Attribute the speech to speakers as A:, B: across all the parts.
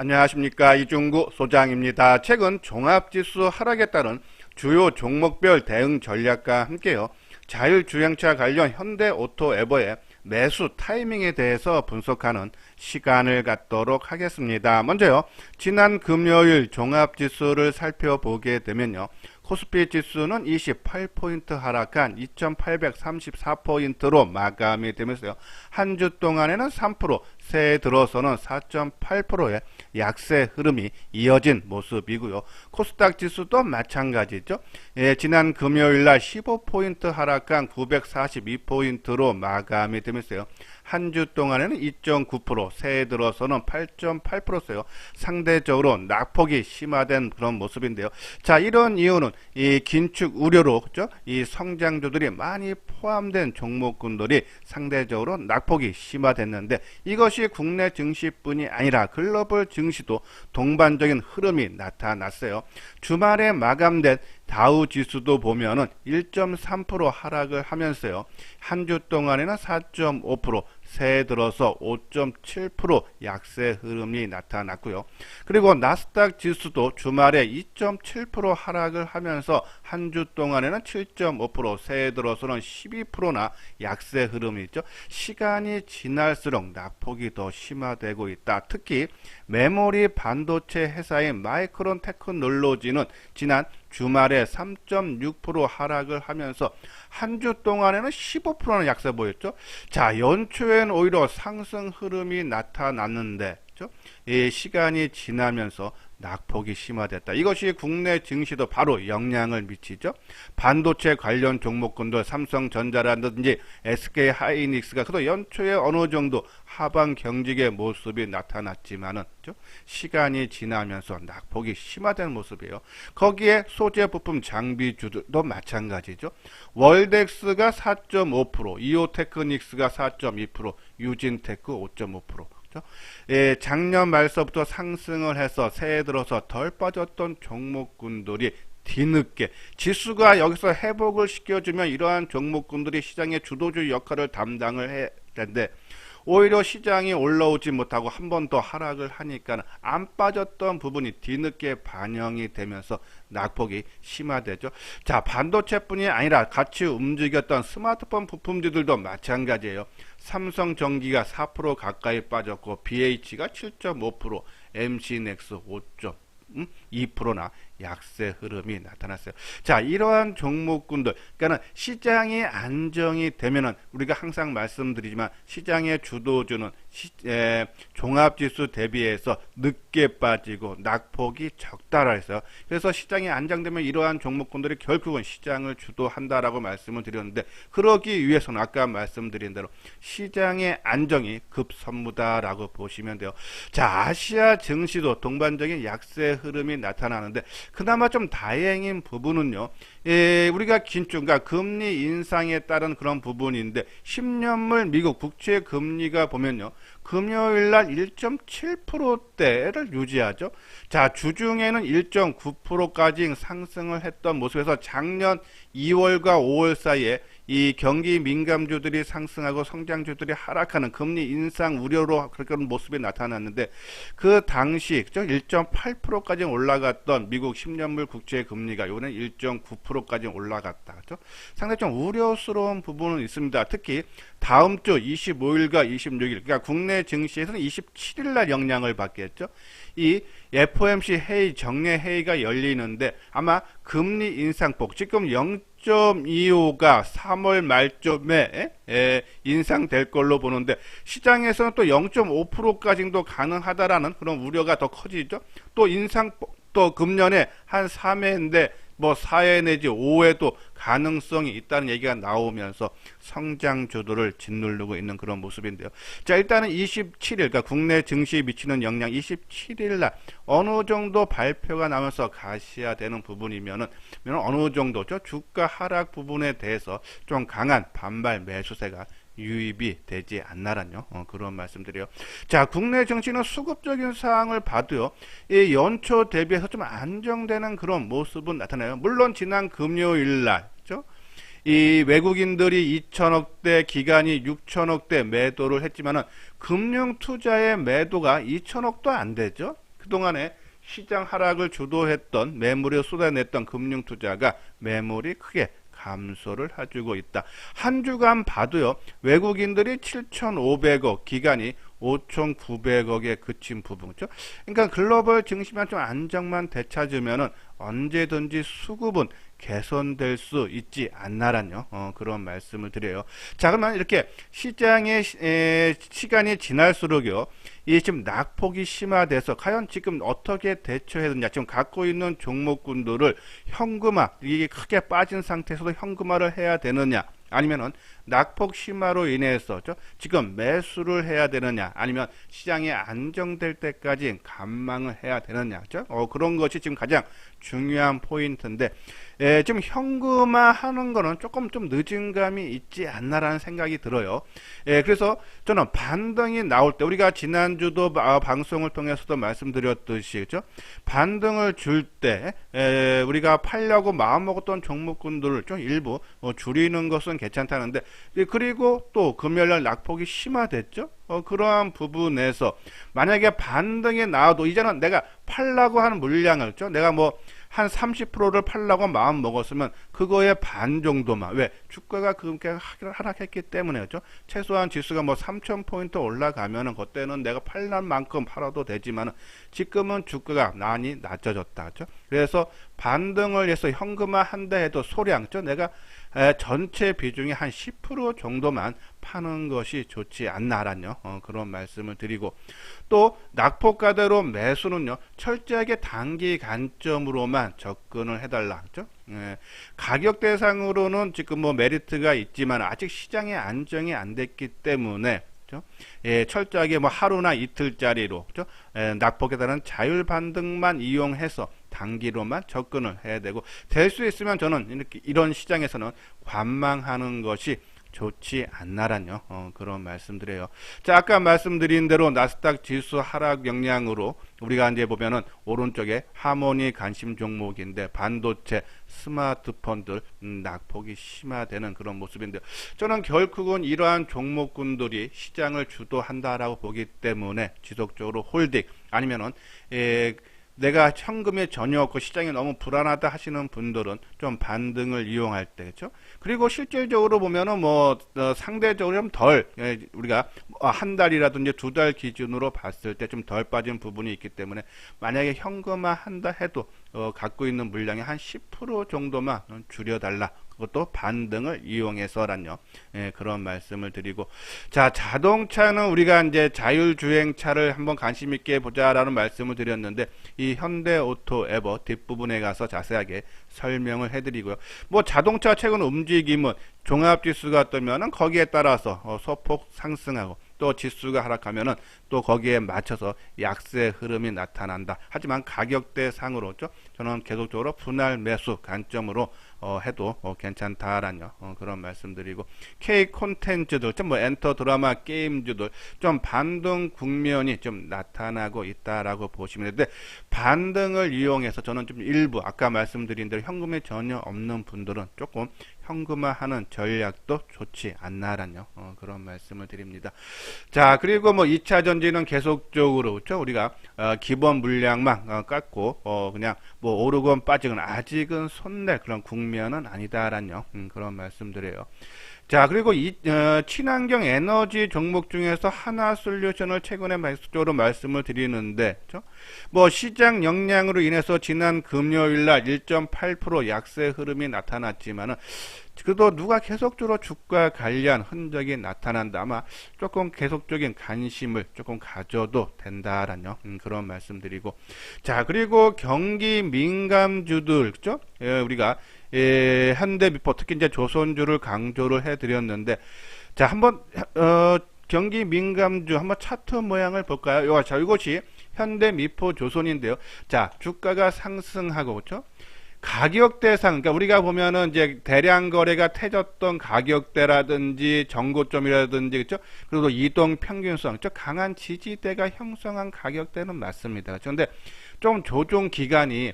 A: 안녕하십니까, 이중구 소장입니다. 최근 종합지수 하락에 따른 주요 종목별 대응 전략과 함께요, 자율주행차 관련 현대오토에버의 매수 타이밍에 대해서 분석하는 시간을 갖도록 하겠습니다. 먼저요, 지난 금요일 종합지수를 살펴보게 되면요, 코스피 지수는 28포인트 하락한 2834포인트로 마감이 되면서요, 한 주 동안에는 3%, 새해 들어서는 4.8%의 약세 흐름이 이어진 모습이고요. 코스닥 지수도 마찬가지죠. 지난 금요일날 15포인트 하락한 942포인트로 마감이 되면서요, 한 주 동안에는 2.9%, 새해 들어서는 8.8%요. 상대적으로 낙폭이 심화된 그런 모습인데요. 자, 이런 이유는 이 긴축 우려로, 그죠? 이 성장주들이 많이 포함된 종목군들이 상대적으로 낙폭이 심화됐는데, 이것이 국내 증시뿐이 아니라 글로벌 증시도 동반적인 흐름이 나타났어요. 주말에 마감된 다우 지수도 보면은 1.3% 하락을 하면서요, 한 주 동안에는 4.5%, 새해 들어서 5.7% 약세 흐름이 나타났고요. 그리고 나스닥 지수도 주말에 2.7% 하락을 하면서 한 주 동안에는 7.5%, 새해 들어서는 12%나 약세 흐름이 있죠. 시간이 지날수록 낙폭이 더 심화되고 있다. 특히 메모리 반도체 회사인 마이크론 테크놀로지는 지난 주말에 3.6% 하락을 하면서 한 주 동안에는 15%는 약세 보였죠. 자, 연초엔 오히려 상승 흐름이 나타났는데, 이 시간이 지나면서 낙폭이 심화됐다. 이것이 국내 증시도 바로 영향을 미치죠. 반도체 관련 종목군들 삼성전자라든지 SK하이닉스가 그래도 연초에 어느 정도 하방 경직의 모습이 나타났지만은 시간이 지나면서 낙폭이 심화된 모습이에요. 거기에 소재 부품 장비주도 마찬가지죠. 월덱스가 4.5%, 이오테크닉스가 4.2%, 유진테크 5.5%. 작년 말서부터 상승을 해서 새해 들어서 덜 빠졌던 종목군들이 뒤늦게 지수가 여기서 회복을 시켜주면 이러한 종목군들이 시장의 주도주 역할을 담당을 해야 되는데, 오히려 시장이 올라오지 못하고 한 번 더 하락을 하니까 안 빠졌던 부분이 뒤늦게 반영이 되면서 낙폭이 심화되죠. 자, 반도체뿐이 아니라 같이 움직였던 스마트폰 부품주들도 마찬가지예요. 삼성전기가 4% 가까이 빠졌고 BH가 7.5%, MC넥스 5.2%나 약세 흐름이 나타났어요. 자, 이러한 종목군들, 그러니까 시장이 안정이 되면은 우리가 항상 말씀드리지만 시장의 주도주는 종합지수 대비해서 늦게 빠지고 낙폭이 적다라 했어요. 그래서 시장이 안정되면 이러한 종목군들이 결국은 시장을 주도한다라고 말씀을 드렸는데, 그러기 위해서는 아까 말씀드린 대로 시장의 안정이 급선무다라고 보시면 돼요. 자, 아시아 증시도 동반적인 약세 흐름이 나타나는데, 그나마 좀 다행인 부분은요, 우리가 긴축, 그러니까 금리 인상에 따른 그런 부분인데, 10년물 미국 국채 금리가 보면요, 금요일날 1.7%대를 유지하죠. 자, 주중에는 1.9%까지 상승을 했던 모습에서 작년 2월과 5월 사이에 이 경기 민감주들이 상승하고 성장주들이 하락하는 금리 인상 우려로 그런 모습이 나타났는데, 그 당시 1.8%까지 올라갔던 미국 10년물 국채 금리가 이번에 1.9%까지 올라갔다. 그렇죠? 상당히 좀 우려스러운 부분은 있습니다. 특히 다음 주 25일과 26일, 그러니까 국내 증시에서는 27일 날 영향을 받겠죠. 이 FOMC 회의, 정례 회의가 열리는데 아마 금리 인상폭, 지금 0.25가 3월 말쯤에 인상될 걸로 보는데, 시장에서는 또 0.5%까지도 가능하다라는 그런 우려가 더 커지죠. 또 인상폭, 또 금년에 한 3회인데 뭐 4회 내지 5회도 가능성이 있다는 얘기가 나오면서 성장주들을 짓누르고 있는 그런 모습인데요. 자, 일단은 27일, 그러니까 국내 증시에 미치는 영향, 27일 날 어느 정도 발표가 나면서 가시화되는 부분이면은 어느 정도죠, 주가 하락 부분에 대해서 좀 강한 반발 매수세가 유입이 되지 않나란요. 그런 말씀드려요. 자, 국내 정치는 수급적인 사항을 봐도요, 이 연초 대비해서 좀 안정되는 그런 모습은 나타나요. 물론 지난 금요일 날, 이 외국인들이 2천억대, 기관이 6천억대 매도를 했지만은 금융 투자의 매도가 2천억도 안 되죠. 그동안에 시장 하락을 주도했던 매물에 쏟아냈던 금융투자가 매물이 크게 감소를 해주고 있다. 한 주간 봐도요, 외국인들이 7,500억, 기관이 5,900억에 그친 부분, 그죠? 그러니까 글로벌 증시만 좀 안정만 되찾으면은 언제든지 수급은 개선될 수 있지 않나란요. 그런 말씀을 드려요. 자, 그러면 이렇게 시장의 시간이 지날수록요, 이 지금 낙폭이 심화돼서 과연 지금 어떻게 대처해야 되냐, 지금 갖고 있는 종목군들을 현금화, 이게 크게 빠진 상태에서도 현금화를 해야 되느냐, 아니면은 낙폭 심화로 인해서 지금 매수를 해야 되느냐, 아니면 시장이 안정될 때까지 관망을 해야 되느냐, 그런 것이 지금 가장 중요한 포인트인데, 지금 현금화 하는 거는 조금 좀 늦은 감이 있지 않나라는 생각이 들어요. 그래서 저는 반등이 나올 때, 우리가 지난주도 방송을 통해서도 말씀드렸듯이, 그죠? 반등을 줄 때 우리가 팔려고 마음먹었던 종목군들을 좀 일부 줄이는 것은 괜찮다는데, 그리고 또 금요일날 낙폭이 심화됐죠. 그러한 부분에서 만약에 반등이 나와도 이제는 내가 팔라고 하는 물량을 내가 뭐 한 30%를 팔라고 마음 먹었으면 그거의 반 정도만, 왜 주가가 그렇게 하락했기 때문에, 그죠? 최소한 지수가 뭐 3,000포인트 올라가면은 그때는 내가 팔란 만큼 팔아도 되지만 지금은 주가가 많이 낮아졌다, 그죠? 그래서 반등을 해서 현금화 한다 해도 소량, 그죠? 내가 전체 비중이 한 10% 정도만 파는 것이 좋지 않나라뇨. 그런 말씀을 드리고, 또 낙폭가대로 매수는요, 철저하게 단기 관점으로만 접근을 해달라, 그죠? 가격 대상으로는 지금 뭐 메리트가 있지만 아직 시장의 안정이 안 됐기 때문에, 철저하게 뭐 하루나 이틀짜리로, 낙폭에 따른 자율 반등만 이용해서 단기로만 접근을 해야 되고, 될 수 있으면 저는 이렇게 이런 시장에서는 관망하는 것이 좋지 않나란요. 그런 말씀드려요. 자, 아까 말씀드린 대로 나스닥 지수 하락 영향으로 우리가 이제 보면은 오른쪽에 하모니 관심 종목인데 반도체, 스마트폰들 낙폭이 심화되는 그런 모습인데, 저는 결국은 이러한 종목군들이 시장을 주도한다라고 보기 때문에 지속적으로 홀딩, 아니면은 내가 현금에 전혀 없고 시장이 너무 불안하다 하시는 분들은 좀 반등을 이용할 때, 그렇죠? 그리고 실질적으로 보면은 뭐 상대적으로 좀 덜, 우리가 한 달이라든지 두 달 기준으로 봤을 때 좀 덜 빠진 부분이 있기 때문에, 만약에 현금화 한다 해도 갖고 있는 물량의 한 10% 정도만 줄여달라. 그것도 반등을 이용해서란요. 그런 말씀을 드리고, 자, 자동차는 우리가 이제 자율주행차를 한번 관심 있게 보자라는 말씀을 드렸는데, 이 현대오토 에버 뒷부분에 가서 자세하게 설명을 해드리고요. 뭐 자동차 최근 움직임은 종합지수가 뜨면은 거기에 따라서 소폭 상승하고, 또 지수가 하락하면은 또 거기에 맞춰서 약세 흐름이 나타난다. 하지만 가격대 상으로 저는 계속적으로 분할 매수 관점으로 해도 괜찮다라는 그런 말씀드리고, K 콘텐츠들, 뭐 엔터 드라마 게임주들 좀 반등 국면이 좀 나타나고 있다라고 보시면 되는데, 반등을 이용해서 저는 좀 일부 아까 말씀드린 대로 현금이 전혀 없는 분들은 조금 현금화하는 전략도 좋지 않나라는 그런 말씀을 드립니다. 자, 그리고 뭐 2차 전지는 계속적으로, 그렇죠? 우리가 기본 물량만 깎고 그냥 뭐 오르건 빠지건 아직은 손낼 그런 국면은 아니다라는 그런 말씀드려요. 자, 그리고 친환경 에너지 종목 중에서 하나솔루션을 최근에 계속적으로 말씀을 드리는데, 그렇죠? 뭐 시장 영향으로 인해서 지난 금요일날 1.8% 약세 흐름이 나타났지만은, 그래도 누가 계속적으로 주가 관련 흔적이 나타난다. 아마 조금 계속적인 관심을 조금 가져도 된다라는 그런 말씀드리고, 자, 그리고 경기 민감주들, 그죠? 우리가 현대미포, 특히 이제 조선주를 강조를 해드렸는데, 자, 한번 경기 민감주 한번 차트 모양을 볼까요? 자, 이것이 현대미포 조선인데요. 자, 주가가 상승하고, 그렇죠? 가격 대상, 그러니까 우리가 보면은 이제 대량 거래가 태졌던 가격대라든지 정고점이라든지, 그렇죠? 그리고 이동 평균선, 그렇죠? 강한 지지대가 형성한 가격대는 맞습니다. 그런데 좀 조정 기간이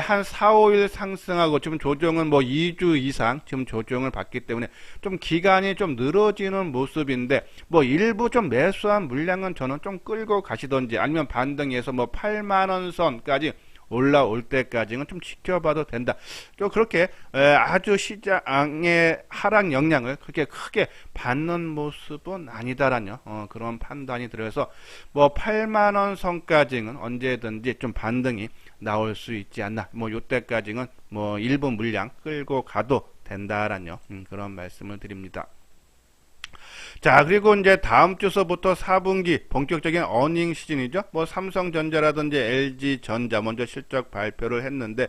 A: 한 4, 5일 상승하고 지금 조정은 뭐 2주 이상 지금 조정을 받기 때문에 좀 기간이 좀 늘어지는 모습인데 뭐 일부 좀 매수한 물량은 저는 좀 끌고 가시던지 아니면 반등해서 뭐 8만 원 선까지 올라올 때까지는 좀 지켜봐도 된다. 좀 그렇게 아주 시장의 하락 영향을 그렇게 크게 받는 모습은 아니다라는 그런 판단이 들어서 뭐 8만 원 선까지는 언제든지 좀 반등이 나올 수 있지 않나. 뭐 요때까지는 뭐 일부 물량 끌고 가도 된다라는 그런 말씀을 드립니다. 자, 그리고 이제 다음 주서부터 4분기 본격적인 어닝 시즌이죠. 뭐 삼성전자라든지 LG전자 먼저 실적 발표를 했는데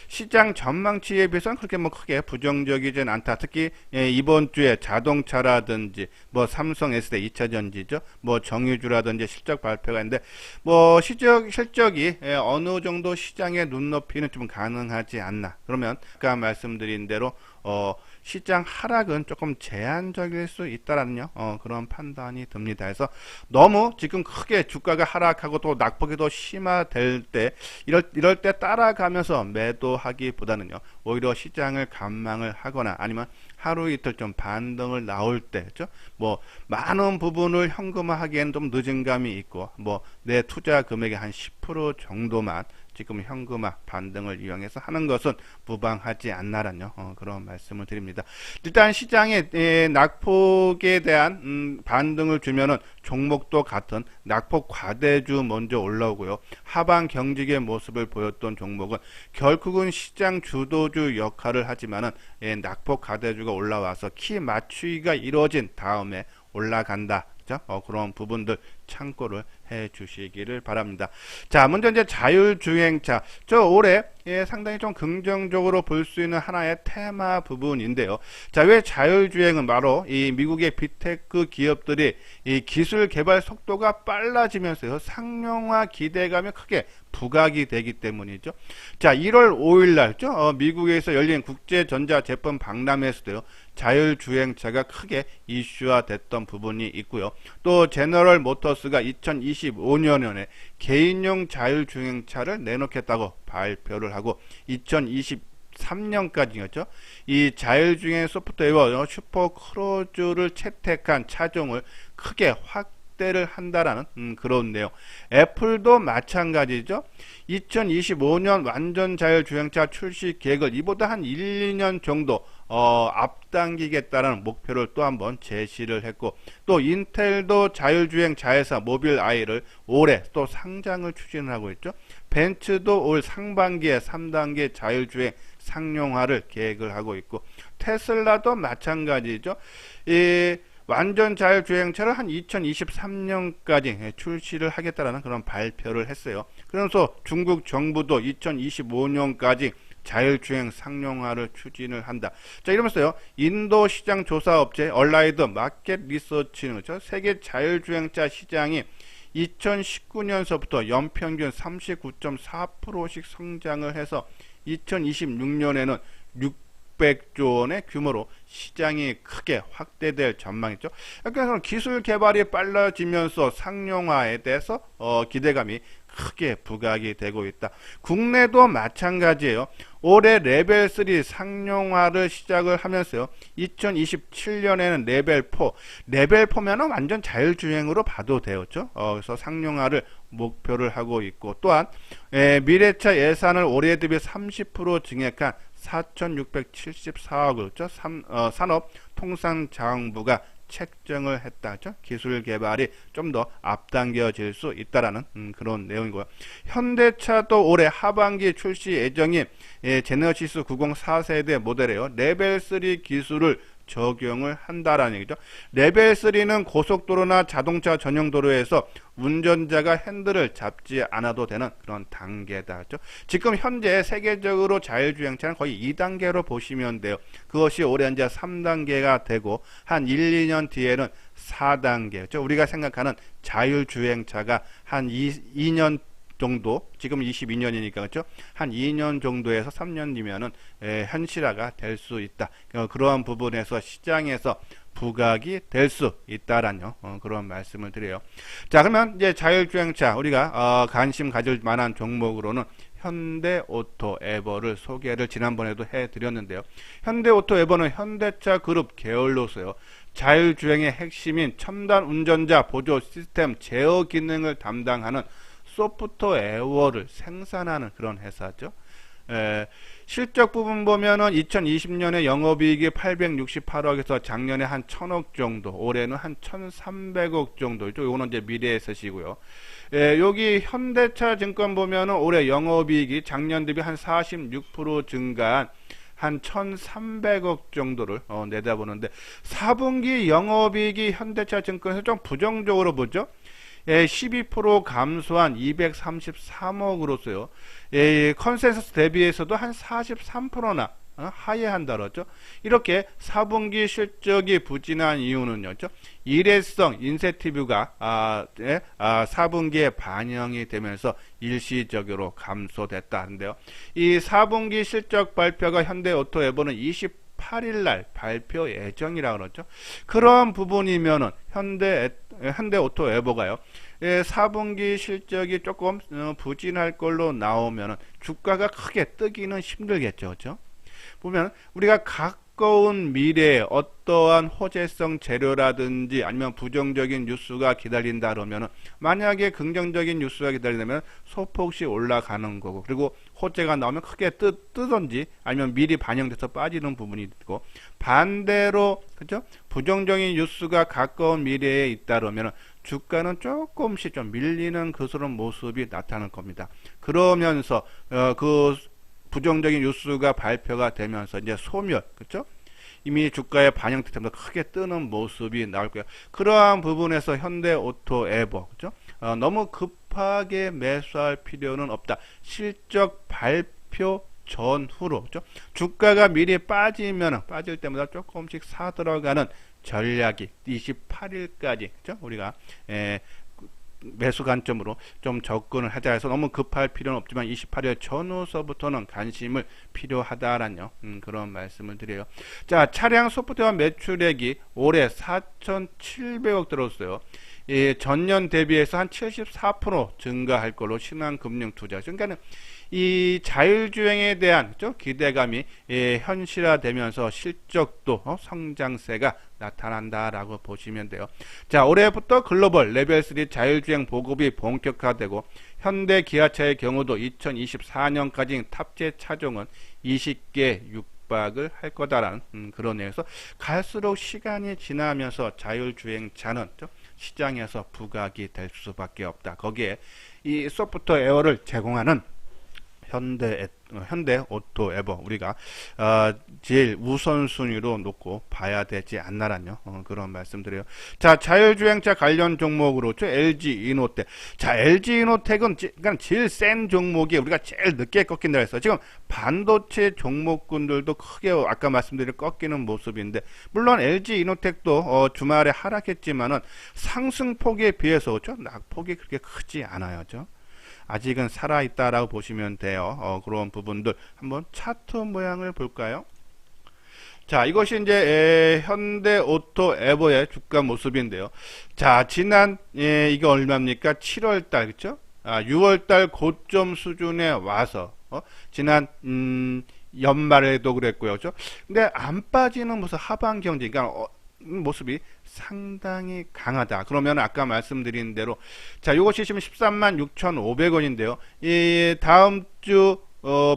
A: 시장 전망치에 비해서는 그렇게 뭐 크게 부정적이진 않다. 특히 이번 주에 자동차라든지 뭐 삼성 SDI 2차전지죠. 뭐 정유주라든지 실적 발표가 있는데 뭐 실적이 어느 정도 시장의 눈높이는 좀 가능하지 않나. 그러면 아까 말씀드린 대로 시장 하락은 조금 제한적일 수 있다라는 그런 판단이 듭니다. 그래서 너무 지금 크게 주가가 하락하고 또 낙폭이 더 심화될 때 이럴 때 따라가면서 매도하기보다는요 오히려 시장을 관망을 하거나 아니면 하루 이틀 좀 반등을 나올 때, 그죠? 뭐 많은 부분을 현금화하기에는 좀 늦은 감이 있고, 뭐 내 투자 금액의 한 10% 정도만 지금 현금화 반등을 이용해서 하는 것은 무방하지 않나라는 그런 말씀을 드립니다. 일단 시장의 낙폭에 대한 반등을 주면은 종목도 같은 낙폭 과대주 먼저 올라오고요. 하방 경직의 모습을 보였던 종목은 결국은 시장 주도주 역할을 하지만은 낙폭 과대주가 올라와서 키 맞추기가 이루어진 다음에 올라간다. 그런 부분들 참고를 해 주시기를 바랍니다. 자, 먼저 이제 자율주행차. 저 올해 상당히 좀 긍정적으로 볼 수 있는 하나의 테마 부분인데요. 자, 왜 자율주행은 바로 이 미국의 빅테크 기업들이 이 기술 개발 속도가 빨라지면서요. 상용화 기대감이 크게 부각이 되기 때문이죠. 자, 1월 5일 날 미국에서 열린 국제전자제품 박람회에서도요. 자율주행차가 크게 이슈화 됐던 부분이 있고요. 또 제너럴 모터스가 2025년에 개인용 자율주행차를 내놓겠다고 발표를 하고 2023년까지였죠. 이 자율주행 소프트웨어 슈퍼크루즈를 채택한 차종을 크게 확대를 한다라는 그런 내용. 애플도 마찬가지죠. 2025년 완전 자율주행차 출시 계획을 이보다 한 1, 2년 정도 앞당기겠다는 목표를 또 한번 제시를 했고 또 인텔도 자율주행 자회사 모빌아이를 올해 또 상장을 추진하고 있죠. 벤츠도 올 상반기에 3단계 자율주행 상용화를 계획을 하고 있고 테슬라도 마찬가지죠. 이 완전 자율주행차를 한 2023년까지 출시를 하겠다라는 그런 발표를 했어요. 그래서 중국 정부도 2025년까지 자율주행 상용화를 추진을 한다. 자, 이러면서요, 인도 시장 조사업체 얼라이드 마켓 리서치는 세계 자율주행차 시장이 2019년서부터 연평균 39.4%씩 성장을 해서 2026년에는 600조 원의 규모로 시장이 크게 확대될 전망이죠. 그러니까 기술 개발이 빨라지면서 상용화에 대해서 기대감이 크게 부각이 되고 있다. 국내도 마찬가지예요. 올해 레벨 3 상용화를 시작을 하면서요. 2027년에는 레벨 4. 레벨 4면은 완전 자율주행으로 봐도 되었죠. 그래서 상용화를 목표를 하고 있고 또한 미래차 예산을 올해 대비 30% 증액한 4,674억 그렇죠. 산업통상자원부가 책정을 했다. 기술 개발이 좀 더 앞당겨질 수 있다라는 그런 내용이고요. 현대차도 올해 하반기 출시 예정인 제너시스 90 4세대 모델에요. 레벨 3 기술을 적용을 한다라는 얘기죠. 레벨 3는 고속도로나 자동차 전용 도로에서 운전자가 핸들을 잡지 않아도 되는 그런 단계다. 지금 현재 세계적으로 자율주행차는 거의 2단계로 보시면 돼요. 그것이 올해 이제 3단계가 되고 한 1, 2년 뒤에는 4단계. 우리가 생각하는 자율주행차가 한 2년 정도, 지금 22년이니까 그렇죠? 한 2년 정도에서 3년 뒤면은 현실화가 될 수 있다. 그러한 부분에서 시장에서 부각이 될 수 있다라는 그런 말씀을 드려요. 자, 그러면 이제 자율주행차 우리가 관심 가질 만한 종목으로는 현대오토에버를 소개를 지난번에도 해드렸는데요. 현대오토에버는 현대차 그룹 계열로서요. 자율주행의 핵심인 첨단 운전자 보조 시스템 제어 기능을 담당하는 소프트웨어를 생산하는 그런 회사죠. 실적 부분 보면은 2020년에 영업이익이 868억에서 작년에 한 1000억 정도, 올해는 한 1300억 정도. 이거는 이제 미래에서 시고요. 여기 현대차 증권 보면은 올해 영업이익이 작년 대비 한 46% 증가한 한 1300억 정도를 내다보는데 4분기 영업이익이 현대차 증권에서 좀 부정적으로 보죠. 12% 감소한 233억으로서요. 컨센서스 대비해서도 한 43%나 하회한다 그러죠. 이렇게 4분기 실적이 부진한 이유는요. 일회성 인센티브가 4분기에 반영이 되면서 일시적으로 감소됐다는데요. 이 4분기 실적 발표가 현대오토에버는 28일날 발표 예정이라 그러죠. 그런 부분이면은 현대오토에버가요. 4분기 실적이 조금 부진할 걸로 나오면은 주가가 크게 뜨기는 힘들겠죠. 그렇죠? 보면 우리가 가까운 미래에 어떠한 호재성 재료라든지 아니면 부정적인 뉴스가 기다린다 그러면 만약에 긍정적인 뉴스가 기다리면 소폭씩 올라가는 거고, 그리고 호재가 나오면 크게 뜨든지 아니면 미리 반영돼서 빠지는 부분이 있고, 반대로 그죠? 부정적인 뉴스가 가까운 미래에 있다 그러면 주가는 조금씩 좀 밀리는 그런 모습이 나타날 겁니다. 그러면서 그 부정적인 뉴스가 발표가 되면서 이제 소멸, 그렇죠? 이미 주가에 반영되면서 크게 뜨는 모습이 나올 거예요. 그러한 부분에서 현대오토에버, 그렇죠? 너무 급하게 매수할 필요는 없다. 실적 발표 전후로, 그렇죠? 주가가 미리 빠질 때마다 조금씩 사 들어가는 전략이 28일까지, 그렇죠? 우리가 매수 관점으로 좀 접근을 하자 해서 너무 급할 필요는 없지만 28일 전후서부터는 관심을 필요하다라는 그런 말씀을 드려요. 자, 차량 소프트웨어 매출액이 올해 4,700억 들었어요. 전년 대비해서 한 74% 증가할 걸로 신한금융투자. 그러니까 이 자율주행에 대한 기대감이 현실화되면서 실적도 성장세가 나타난다라고 보시면 돼요. 자, 올해부터 글로벌 레벨 3 자율주행 보급이 본격화되고 현대 기아차의 경우도 2024년까지 탑재 차종은 20개 육박을 할 거다라는 그런 내용에서 갈수록 시간이 지나면서 자율주행차는 시장에서 부각이 될 수밖에 없다. 거기에 이 소프트웨어를 제공하는 현대오토에버 우리가 제일 우선순위로 놓고 봐야 되지 않나라는 그런 말씀드려요. 자, 자율주행차 관련 종목으로 LG 이노텍. 자, LG 이노텍은 그러니까 제일 센 종목이 우리가 제일 늦게 꺾인다 해서 지금 반도체 종목군들도 크게 아까 말씀드린 꺾이는 모습인데, 물론 LG 이노텍도 주말에 하락했지만은 상승폭에 비해서 낙폭이 그렇게 크지 않아요. 아직은 살아있다라고 보시면 돼요. 그런 부분들 한번 차트 모양을 볼까요? 자, 이것이 이제 현대오토에버의 주가 모습인데요. 자, 지난 이게 얼마입니까? 7월달 그렇죠? 6월달 고점 수준에 와서 지난 연말에도 그랬고요, 그렇죠? 근데 안 빠지는 무슨 하방 경제, 그러니까 모습이 상당히 강하다. 그러면 아까 말씀드린 대로 자, 이것이 지금 13만 6,500원인데요. 이 다음 주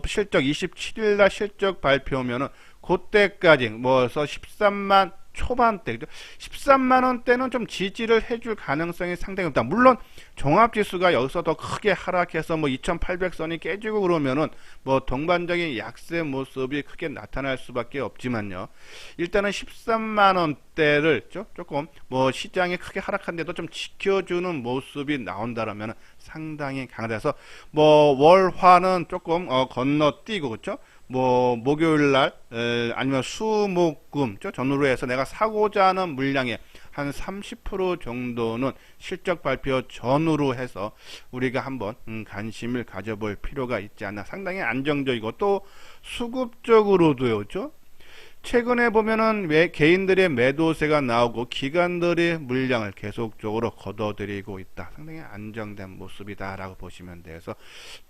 A: 실적 27일 날 실적 발표면은 그때까지 뭐서 13만 초반대, 13만 원대는 좀 지지를 해줄 가능성이 상당히 높다. 물론 종합지수가 여기서 더 크게 하락해서 뭐 2800선이 깨지고 그러면은 뭐 동반적인 약세 모습이 크게 나타날 수밖에 없지만요. 일단은 13만 원대를 조금 뭐 시장이 크게 하락한데도 좀 지켜주는 모습이 나온다라면 상당히 강하다서 뭐 월화는 조금 건너뛰고 그렇죠? 뭐 목요일날 아니면 수목금 전후로 해서 내가 사고자 하는 물량의 한 30% 정도는 실적 발표 전후로 해서 우리가 한번 관심을 가져볼 필요가 있지 않나. 상당히 안정적이고 또 수급적으로도요. 최근에 보면은 개인들의 매도세가 나오고 기관들의 물량을 계속적으로 걷어들이고 있다. 상당히 안정된 모습이다라고 보시면 돼서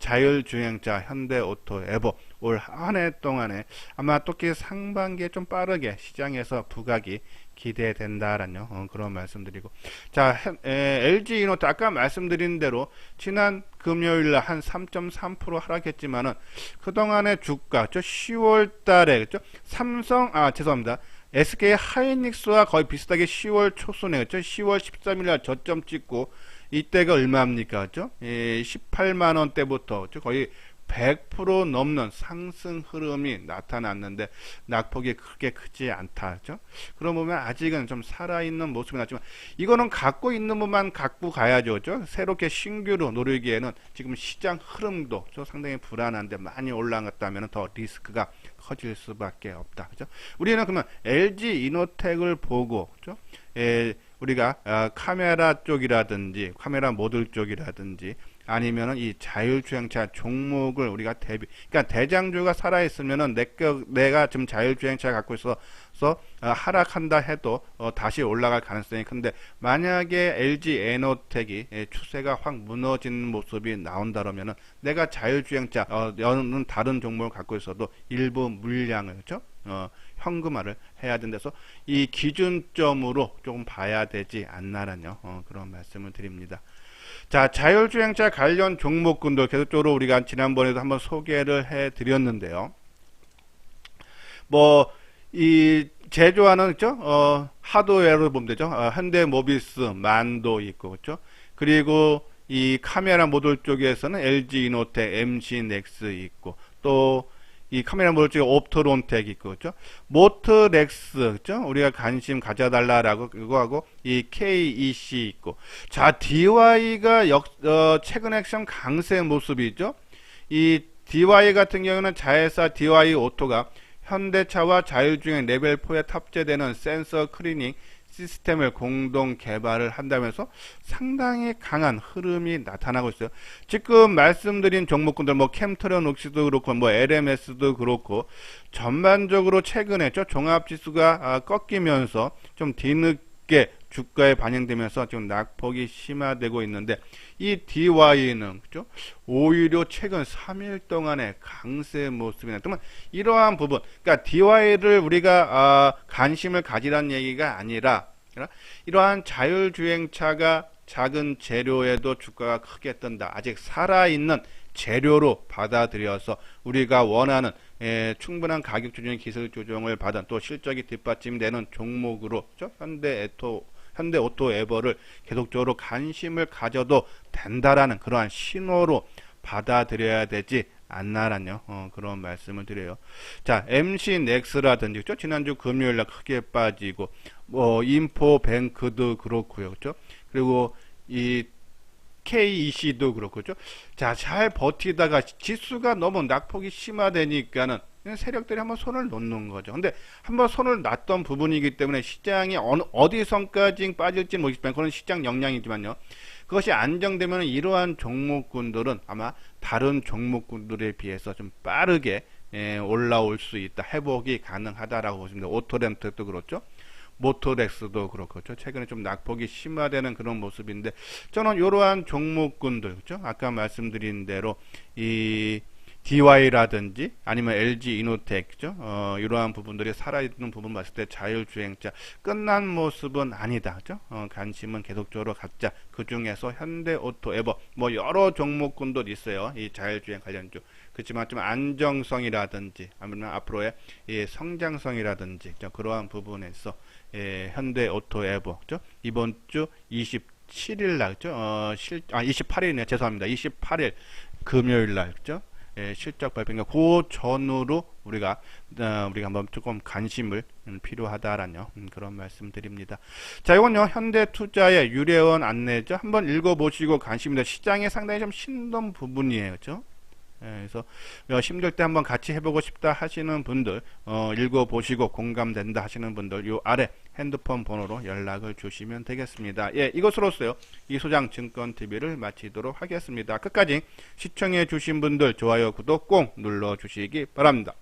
A: 자율주행차 현대오토 에버 올 한 해 동안에 아마 특히 상반기에 좀 빠르게 시장에서 부각이 기대된다라는 그런 말씀드리고, 자, LG 이노트 아까 말씀드린 대로 지난 금요일날 한 3.3% 하락했지만은 그동안의 주가 10월 달에 그죠? 죄송합니다. SK 하이닉스와 거의 비슷하게 10월 초순에 그죠? 10월 13일날 저점 찍고 이때가 얼마입니까? 그죠? 18만 원대부터 그죠? 거의 100% 넘는 상승 흐름이 나타났는데 낙폭이 그렇게 크지 않다. 그죠? 그런 보면 아직은 좀 살아있는 모습이 나지만 이거는 갖고 있는 분만 갖고 가야죠. 그죠? 새롭게 신규로 노리기에는 지금 시장 흐름도 상당히 불안한데 많이 올라갔다면 더 리스크가 커질 수밖에 없다. 그죠? 우리는 그러면 LG 이노텍을 보고 그죠? 우리가 카메라 쪽이라든지 카메라 모듈 쪽이라든지 아니면은 이 자율주행차 종목을 우리가 그러니까 대장주가 살아있으면은 내가 지금 자율주행차 갖고 있어서 하락한다 해도 다시 올라갈 가능성이 큰데, 만약에 LG 에너텍이 추세가 확 무너지는 모습이 나온다면은 내가 자율주행차 여는 다른 종목을 갖고 있어도 일부 물량을 그렇죠? 현금화를 해야 된다서 이 기준점으로 조금 봐야 되지 않나라는 그런 말씀을 드립니다. 자, 자율주행차 관련 종목군들 계속적으로 우리가 지난번에도 한번 소개를 해 드렸는데요. 이 제조하는 그죠? 하드웨어를 보면 되죠. 현대모비스, 만도 있고 그죠? 그리고 이 카메라 모듈 쪽에서는 LG 이노텍, MC넥스 있고, 또 이 카메라 모듈 쪽에 옵토론텍 있고 그죠? 모트렉스 그죠? 우리가 관심 가져달라라고 그거하고 이 KEC 있고, 자, DY가 최근에 좀 강세 모습이죠. 이 DY 같은 경우는 자회사 DY 오토가 현대차와 자율주행 레벨 4에 탑재되는 센서 클리닝 시스템을 공동 개발을 한다면서 상당히 강한 흐름이 나타나고 있어요. 지금 말씀드린 종목군들 캠트론옥시도 그렇고 LMS도 그렇고 전반적으로 최근에 종합지수가 꺾이면서 좀 뒤늦게 주가에 반영되면서 지금 낙폭이 심화되고 있는데, 이 DY는 그죠? 오히려 최근 3일 동안의 강세 모습이 나타나면 이러한 부분, 그러니까 DY를 우리가 관심을 가지라는 얘기가 아니라 이러한 자율주행차가 작은 재료에도 주가가 크게 뜬다. 아직 살아있는 재료로 받아들여서 우리가 원하는 충분한 가격 조정, 기술 조정을 받은 또 실적이 뒷받침되는 종목으로 현대오토 에버를 계속적으로 관심을 가져도 된다라는 그러한 신호로 받아들여야 되지 않나라는 그런 말씀을 드려요. 자, MC넥스라든지 그죠? 지난주 금요일날 크게 빠지고 인포뱅크도 그렇고요. 그죠? 그리고 이 KEC도 그렇고 그죠? 자, 잘 버티다가 지수가 너무 낙폭이 심화되니까는 세력들이 한번 손을 놓는 거죠. 근데 한번 손을 놨던 부분이기 때문에 시장이 어디 선까지 빠질지 모르겠지만 그건 시장 역량이지만요. 그것이 안정되면 이러한 종목군들은 아마 다른 종목군들에 비해서 좀 빠르게 올라올 수 있다. 회복이 가능하다라고 보시면 돼요. 오토렌트도 그렇죠. 모토렉스도 그렇고 최근에 좀 낙폭이 심화되는 그런 모습인데, 저는 이러한 종목군들 그렇죠? 아까 말씀드린 대로 이 DY라든지 아니면 LG 이노텍 그죠? 이러한 부분들이 살아있는 부분 봤을 때 자율주행차 끝난 모습은 아니다. 그죠? 관심은 계속적으로 갖자. 그 중에서 현대오토 에버 여러 종목군도 있어요. 이 자율주행 관련주. 그렇지만 좀 안정성이라든지 아니면 앞으로의 이 성장성이라든지 그러한 부분에서 현대오토 에버 그죠? 이번 주 27일 날 그죠? 28일이네요. 죄송합니다. 28일 금요일 날 그죠? 실적 발표인가 그 전후로 우리가 한번 조금 관심을 필요하다라는 그런 말씀드립니다. 자, 이건요 현대투자의 유례원 안내죠. 한번 읽어보시고 관심입니다. 시장에 상당히 좀 힘든 부분이에요, 그렇죠? 그래서 힘들 때 한번 같이 해보고 싶다 하시는 분들, 읽어보시고 공감된다 하시는 분들 요 아래 핸드폰 번호로 연락을 주시면 되겠습니다. 이것으로서요 이소장 증권TV를 마치도록 하겠습니다. 끝까지 시청해 주신 분들 좋아요 구독 꼭 눌러 주시기 바랍니다.